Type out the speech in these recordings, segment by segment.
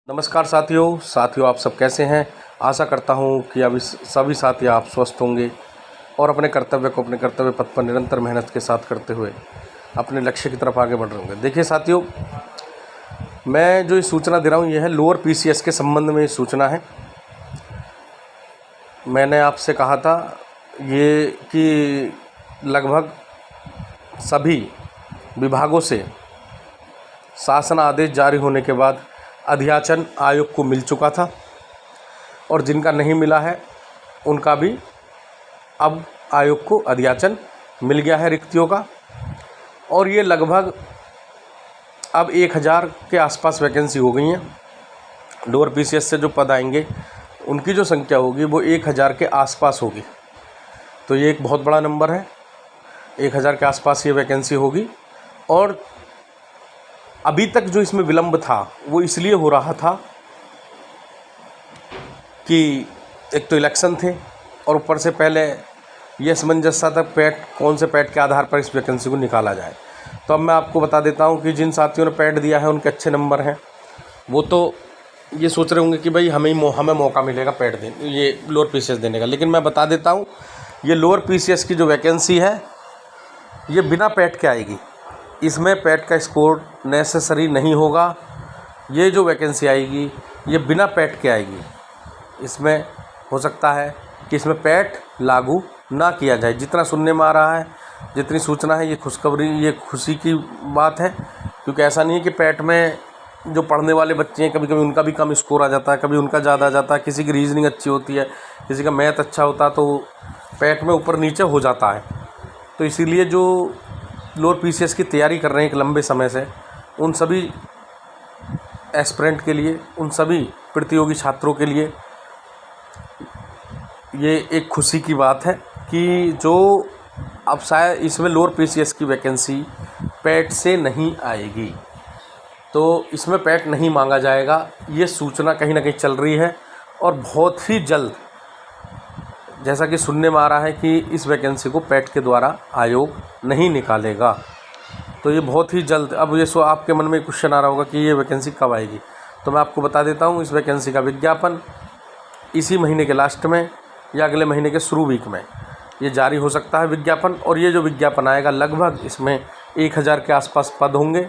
नमस्कार साथियों आप सब कैसे हैं। आशा करता हूं कि अभी सभी साथी आप स्वस्थ होंगे और अपने कर्तव्य पथ पर निरंतर मेहनत के साथ करते हुए अपने लक्ष्य की तरफ आगे बढ़ रहे होंगे। देखिए साथियों, मैं जो ये सूचना दे रहा हूं, यह है लोअर पीसीएस के संबंध में सूचना है। मैंने आपसे कहा था ये कि लगभग सभी विभागों से शासन आदेश जारी होने के बाद अध्याचन आयोग को मिल चुका था और जिनका नहीं मिला है उनका भी अब आयोग को अध्याचन मिल गया है रिक्तियों का। और ये लगभग अब 1000 के आसपास वैकेंसी हो गई हैं। लोअर पीसीएस से जो पद आएंगे उनकी जो संख्या होगी वो 1000 के आसपास होगी। तो ये एक बहुत बड़ा नंबर है। 1000 के आसपास ये वैकेंसी होगी। और अभी तक जो इसमें विलंब था वो इसलिए हो रहा था कि एक तो इलेक्शन थे और ऊपर से पहले ये असमंजसता था कौन से पैड के आधार पर इस वैकेंसी को निकाला जाए। तो अब मैं आपको बता देता हूं कि जिन साथियों ने पैड दिया है उनके अच्छे नंबर हैं, वो तो ये सोच रहे होंगे कि भाई हमें मौका मिलेगा पैड देने, ये लोअर पीसीएस देने का। लेकिन मैं बता देता हूँ, ये लोअर पीसीएस की जो वैकेंसी है ये बिना पैड के आएगी। इसमें पैड का स्कोर नेसेसरी नहीं होगा। ये जो वैकेंसी आएगी ये बिना पैड के आएगी। इसमें हो सकता है कि इसमें पैड लागू ना किया जाए। जितना सुनने में आ रहा है, जितनी सूचना है, ये खुशखबरी, ये खुशी की बात है। क्योंकि ऐसा नहीं है कि पैड में जो पढ़ने वाले बच्चे हैं कभी कभी उनका भी कम स्कोर आ जाता है, कभी उनका ज़्यादा आ जाता है। किसी की रीजनिंग अच्छी होती है, किसी का मैथ अच्छा होता है, तो पैड में ऊपर नीचे हो जाता है। तो इसीलिए जो लोअर पीसीएस की तैयारी कर रहे हैं एक लंबे समय से, उन सभी एस्पिरेंट के लिए, उन सभी प्रतियोगी छात्रों के लिए ये एक खुशी की बात है कि जो अब शायद इसमें लोअर पीसीएस की वैकेंसी पैड से नहीं आएगी, तो इसमें पैड नहीं मांगा जाएगा। ये सूचना कहीं ना कहीं चल रही है और बहुत ही जल्द, जैसा कि सुनने में आ रहा है कि इस वैकेंसी को पैड के द्वारा आयोग नहीं निकालेगा। तो ये बहुत ही जल्द, अब ये आपके मन में क्वेश्चन आ रहा होगा कि ये वैकेंसी कब आएगी। तो मैं आपको बता देता हूँ, इस वैकेंसी का विज्ञापन इसी महीने के लास्ट में या अगले महीने के शुरू वीक में ये जारी हो सकता है विज्ञापन। और ये जो विज्ञापन आएगा, लगभग इसमें 1000 के आसपास पद होंगे,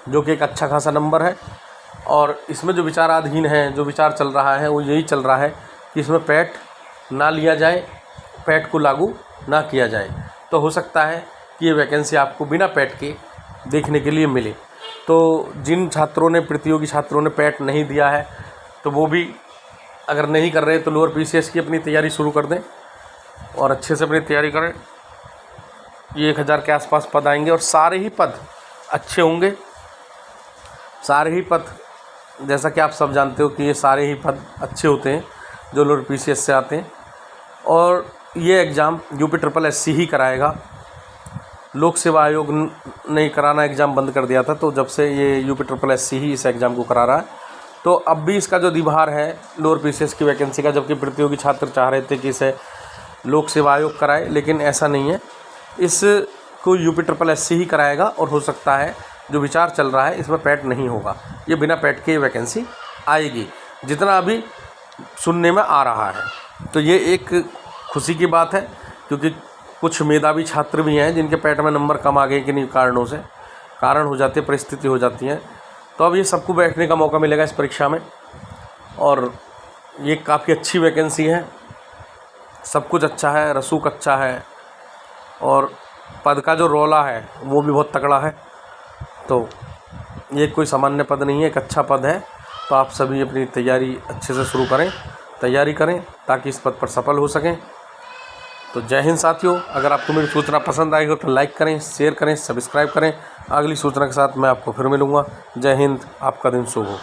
जो कि एक अच्छा खासा नंबर है। और इसमें जो विचाराधीन है, जो विचार चल रहा है, वो यही चल रहा है कि इसमें पैड ना लिया जाए, पैड को लागू ना किया जाए। तो हो सकता है कि ये वैकेंसी आपको बिना पैड के देखने के लिए मिले। तो जिन छात्रों ने, प्रतियोगी छात्रों ने पैड नहीं दिया है, तो वो भी अगर नहीं कर रहे तो लोअर पीसीएस की अपनी तैयारी शुरू कर दें और अच्छे से अपनी तैयारी करें। ये 1000 के आसपास पद आएंगे और सारे ही पद अच्छे होंगे। सारे ही पद, जैसा कि आप सब जानते हो कि ये सारे ही पद अच्छे होते हैं जो लोअर पीसीएस से आते हैं। और ये एग्ज़ाम UPSSC ही कराएगा। लोक सेवा आयोग ने कराना एग्ज़ाम बंद कर दिया था, तो जब से ये UPSSC ही इस एग्ज़ाम को करा रहा है। तो अब भी इसका जो अधिभार है लोअर पीसीएस की वैकेंसी का, जबकि प्रतियोगी छात्र चाह रहे थे कि इसे लोक सेवा आयोग कराए, लेकिन ऐसा नहीं है। इसको UPSSC ही कराएगा और हो सकता है, जो विचार चल रहा है, इसमें पैड नहीं होगा। ये बिना पैड के वैकेंसी आएगी, जितना अभी सुनने में आ रहा है। तो ये एक खुशी की बात है, क्योंकि कुछ मेधावी छात्र भी हैं जिनके पैड में नंबर कम आ गए किन्हीं कारणों से, कारण हो जाते, परिस्थिति हो जाती है। तो अब ये सबको बैठने का मौका मिलेगा इस परीक्षा में। और ये काफ़ी अच्छी वैकेंसी है, सब कुछ अच्छा है, रसूख अच्छा है और पद का जो रौला है वो भी बहुत तगड़ा है। तो ये कोई सामान्य पद नहीं है, एक अच्छा पद है। तो आप सभी अपनी तैयारी अच्छे से शुरू करें, तैयारी करें ताकि इस पद पर सफल हो सकें। तो जय हिंद साथियों। अगर आपको मेरी सूचना पसंद आई हो तो लाइक करें, शेयर करें, सब्सक्राइब करें। अगली सूचना के साथ मैं आपको फिर मिलूँगा। जय हिंद, आपका दिन शुभ हो।